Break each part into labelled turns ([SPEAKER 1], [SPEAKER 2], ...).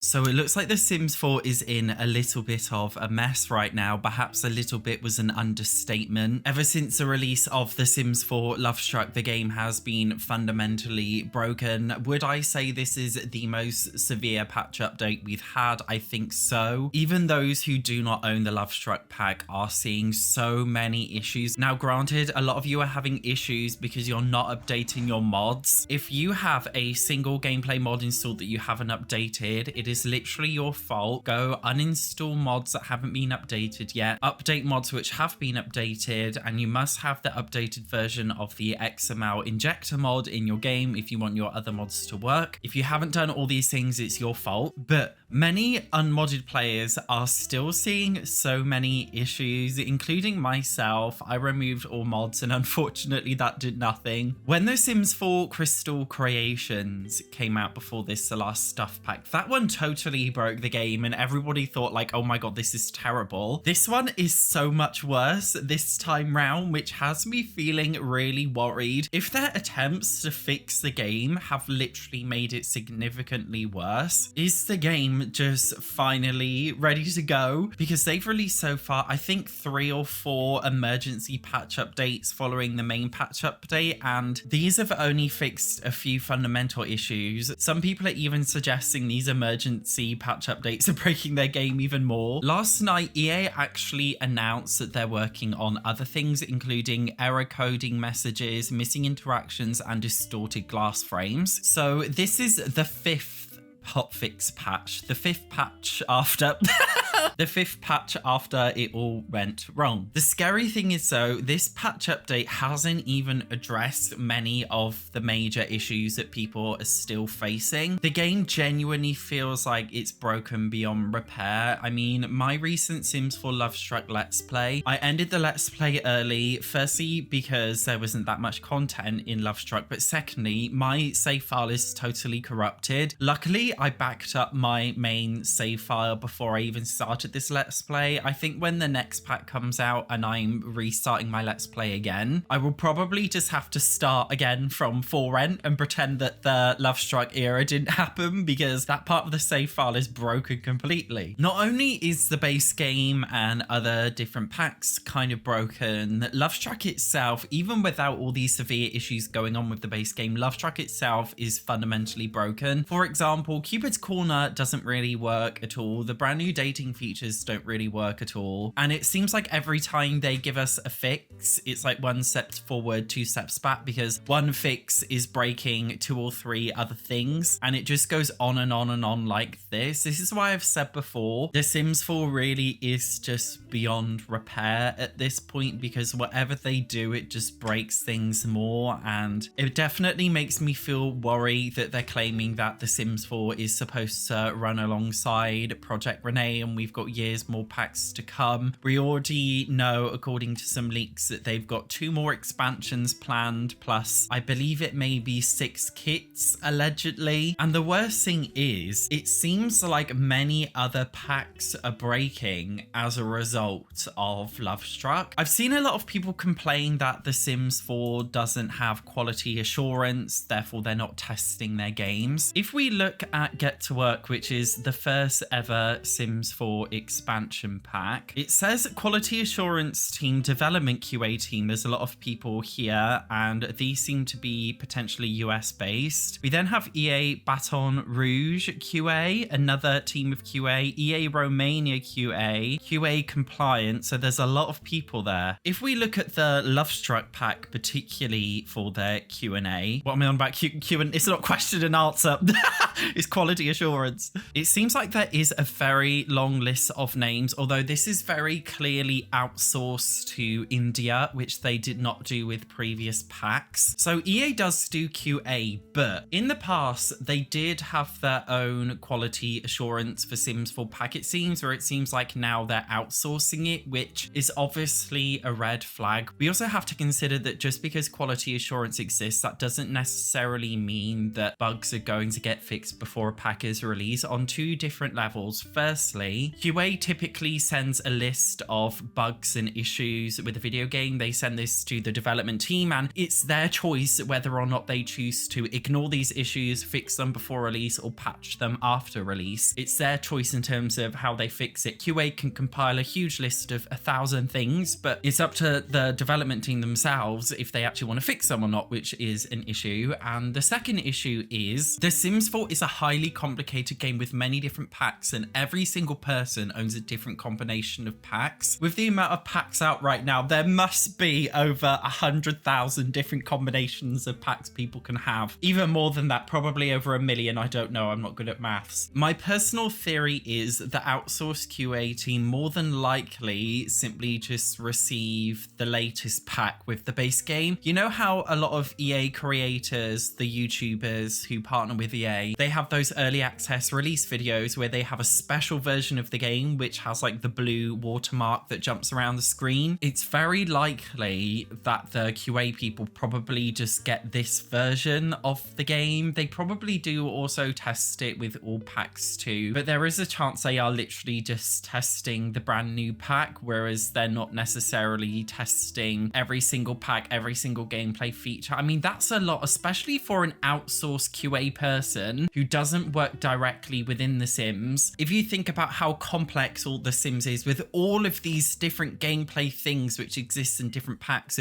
[SPEAKER 1] So it looks like The Sims 4 is in a little bit of a mess right now. Perhaps a little bit was an understatement. Ever since the release of The Sims 4 Love Struck, the game has been fundamentally broken. Would I say this is the most severe patch update we've had? I think so. Even those who do not own the Love Struck pack are seeing so many issues. Now, granted, a lot of you are having issues because you're not updating your mods. If you have a single gameplay mod installed that you haven't updated, it is literally your fault. Go uninstall mods that haven't been updated yet, update mods which have been updated, and you must have the updated version of the XML injector mod in your game if you want your other mods to work. If you haven't done all these things, it's your fault. But many unmodded players are still seeing so many issues, including myself. I removed all mods and unfortunately that did nothing. When The Sims 4 Crystal Creations came out before this, the last stuff pack, that one totally broke the game and everybody thought like, oh my god, this is terrible. This one is so much worse this time round, which has me feeling really worried. If their attempts to fix the game have literally made it significantly worse, is the game just finally ready to go? Because they've released so far, I think 3 or 4 emergency patch updates following the main patch update, and these have only fixed a few fundamental issues. Some people are even suggesting these emergency patch updates are breaking their game even more. Last night, EA actually announced that they're working on other things, including error coding messages, missing interactions, and distorted glass frames. So this is the 5th hotfix patch, the 5th patch after the 5th patch after it all went wrong. The scary thing is though, this patch update hasn't even addressed many of the major issues that people are still facing. The game genuinely feels like it's broken beyond repair. I mean, my recent Sims 4 Love Struck Let's Play, I ended the Let's Play early, firstly because there wasn't that much content in Love Struck, but secondly, my save file is totally corrupted. Luckily, I backed up my main save file before I even started this Let's Play. I think when the next pack comes out and I'm restarting my Let's Play again, I will probably just have to start again from for rent and pretend that the Love Struck era didn't happen, because that part of the save file is broken completely. Not only is the base game and other different packs kind of broken, Love Struck itself, even without all these severe issues going on with the base game, Love Struck itself is fundamentally broken. For example, Cupid's Corner doesn't really work at all. The brand new dating features don't really work at all. And it seems like every time they give us a fix, it's like 1 step forward, 2 steps back, because one fix is breaking 2 or 3 other things. And it just goes on and on and on like this. This is why I've said before, The Sims 4 really is just beyond repair at this point, because whatever they do, it just breaks things more. And it definitely makes me feel worried that they're claiming that The Sims 4 is supposed to run alongside Project Renee and we've got years more packs to come. We already know, according to some leaks, that they've got 2 more expansions planned, plus I believe it may be 6 kits allegedly. And the worst thing is, it seems like many other packs are breaking as a result of Love Struck. I've seen a lot of people complain that The Sims 4 doesn't have quality assurance, therefore they're not testing their games. If we look at Get to Work, which is the first ever Sims 4 expansion pack, it says quality assurance team, development QA team. There's a lot of people here and these seem to be potentially US based. We then have EA Baton Rouge QA, another team of QA, EA Romania QA compliance. So there's a lot of people there. If we look at the Love Struck pack, particularly for their Q&A, what am I on about? Q&A? It's not question and answer. It's quality assurance. It seems like there is a very long list of names, although this is very clearly outsourced to India, which they did not do with previous packs. So EA does do QA, but in the past, they did have their own quality assurance for Sims 4 pack, it seems, or it seems like now they're outsourcing it, which is obviously a red flag. We also have to consider that just because quality assurance exists, that doesn't necessarily mean that bugs are going to get fixed before a pack is released on 2 different levels. Firstly, QA typically sends a list of bugs and issues with the video game. They send this to the development team, and it's their choice whether or not they choose to ignore these issues, fix them before release, or patch them after release. It's their choice in terms of how they fix it. QA can compile a huge list of 1,000 things, but it's up to the development team themselves if they actually want to fix them or not, which is an issue. And the second issue is The Sims 4 is a highly complicated game with many different packs, and every single person owns a different combination of packs. With the amount of packs out right now, there must be over 100,000 different combinations of packs people can have. Even more than that, probably over 1 million. I don't know, I'm not good at maths. My personal theory is the outsourced QA team more than likely simply just receive the latest pack with the base game. You know how a lot of EA creators, the YouTubers who partner with EA, they have those early access release videos where they have a special version of the game which has like the blue watermark that jumps around the screen. It's very likely that the QA people probably just get this version of the game. They probably do also test it with all packs too, but there is a chance they are literally just testing the brand new pack, whereas they're not necessarily testing every single pack, every single gameplay feature. I mean, that's a lot, especially for an outsourced QA person who doesn't work directly within The Sims. If you think about how complex all The Sims is with all of these different gameplay things which exist in different packs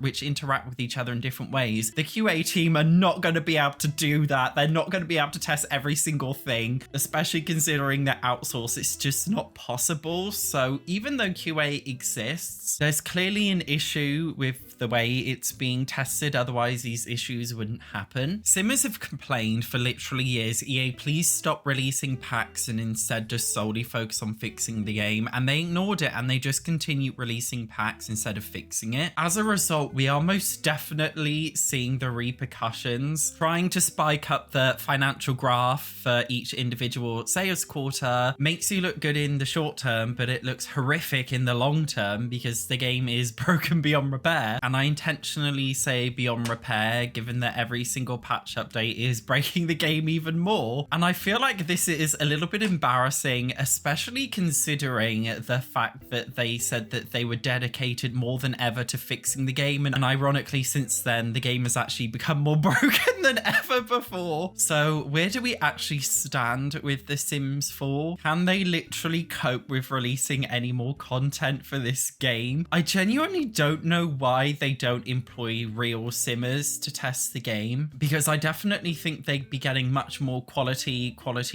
[SPEAKER 1] which interact with each other in different ways, the QA team are not going to be able to do that. They're not going to be able to test every single thing, especially considering they're outsourced. It's just not possible. So even though QA exists, there's clearly an issue with the way it's being tested. Otherwise, these issues wouldn't happen. Simmers have complained for literally years, EA, please stop releasing packs and instead just solely focus on fixing the game. And they ignored it and they just continue releasing packs instead of fixing it. As a result, we are most definitely seeing the repercussions. Trying to spike up the financial graph for each individual sales quarter makes you look good in the short term, but it looks horrific in the long term because the game is broken beyond repair. And I intentionally say beyond repair, given that every single patch update is breaking the game even more. And I feel like this is a little bit embarrassing, especially considering the fact that they said that they were dedicated more than ever to fixing the game. And ironically, since then, the game has actually become more broken than ever before. So where do we actually stand with The Sims 4? Can they literally cope with releasing any more content for this game? I genuinely don't know why they don't employ real simmers to test the game, because I definitely think they'd be getting much more quality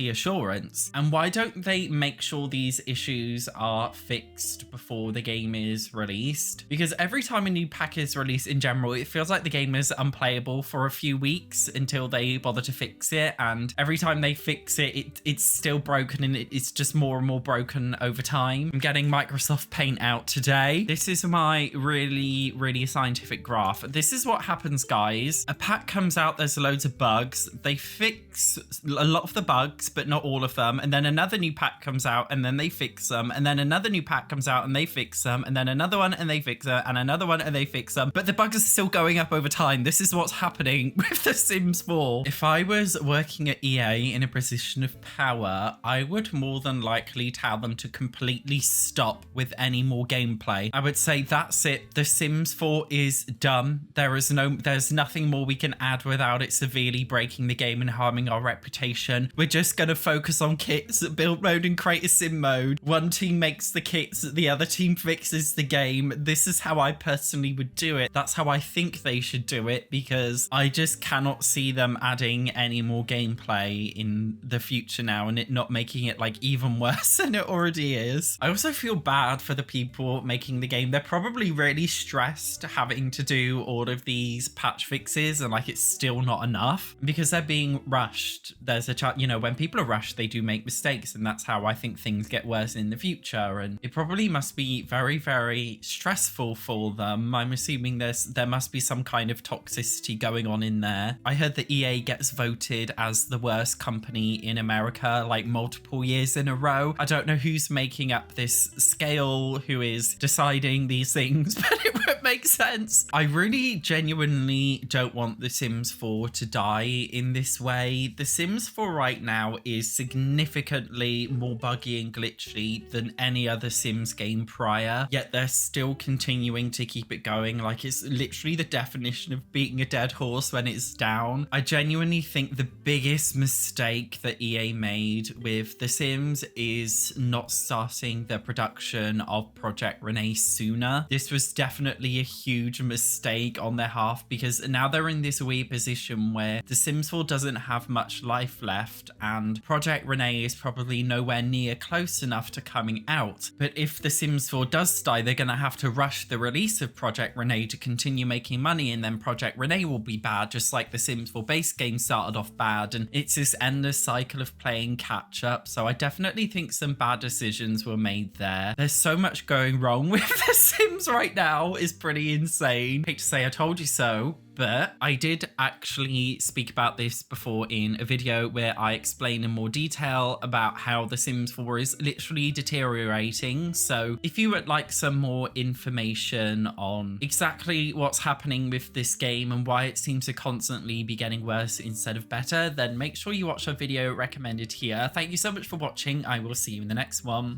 [SPEAKER 1] assurance. And why don't they make sure these issues are fixed before the game is released? Because every time a new pack is released in general, it feels like the game is unplayable for a few weeks until they bother to fix it. And every time they fix it, it's still broken, and it's just more and more broken over time. I'm getting Microsoft Paint out today. This is my really scientific graph. This is what happens, guys. A pack comes out, there's loads of bugs. They fix a lot of the bugs, but not all of them. And then another new pack comes out and then they fix them. And then another new pack comes out and they fix them. And then another one and they fix them. And another one and they fix them. But the bugs are still going up over time. This is what's happening with The Sims 4. If I was working at EA in a position of power, I would more than likely tell them to completely stop with any more gameplay. I would say that's it. The Sims 4 is done. There's nothing more we can add without it severely breaking the game and harming our reputation. We're just going to focus on kits, build mode and create a sim mode. One team makes the kits, the other team fixes the game. This is how I personally would do it. That's how I think they should do it, because I just cannot see them adding any more gameplay in the future now and it not making it like even worse than it already is. I also feel bad for the people making the game. They're probably really stressed having to do all of these patch fixes and like it's still not enough because they're being rushed. There's a chance, you know, when people are rushed, they do make mistakes, and that's how I think things get worse in the future. And it probably must be very stressful for them. I'm assuming there must be some kind of toxicity going on in there. I heard that EA gets voted as the worst company in America like multiple years in a row. I don't know who's making up this scale, who is deciding these things, but it would make sense. I really genuinely don't want The Sims 4 to die in this way. The Sims 4 right now is significantly more buggy buggy and glitchy than any other Sims game prior, yet they're still continuing to keep it going. Like, it's literally the definition of beating a dead horse when it's down. I genuinely think the biggest mistake that EA made with The Sims is not starting the production of Project Renee sooner. This was definitely a huge mistake on their half, because now they're in this weird position where The Sims 4 doesn't have much life left and Project Renee is probably nowhere near close enough to coming out. But if The Sims 4 does die, they're going to have to rush the release of Project Renee to continue making money, and then Project Renee will be bad, just like The Sims 4 base game started off bad, and it's this endless cycle of playing catch up. So I definitely think some bad decisions were made there. There's so much going wrong with The Sims right now, is pretty insane. Hate to say I told you so, but I did actually speak about this before in a video where I explain in more detail about how The Sims 4 is literally deteriorating. So if you would like some more information on exactly what's happening with this game and why it seems to constantly be getting worse instead of better, then make sure you watch our video recommended here. Thank you so much for watching. I will see you in the next one.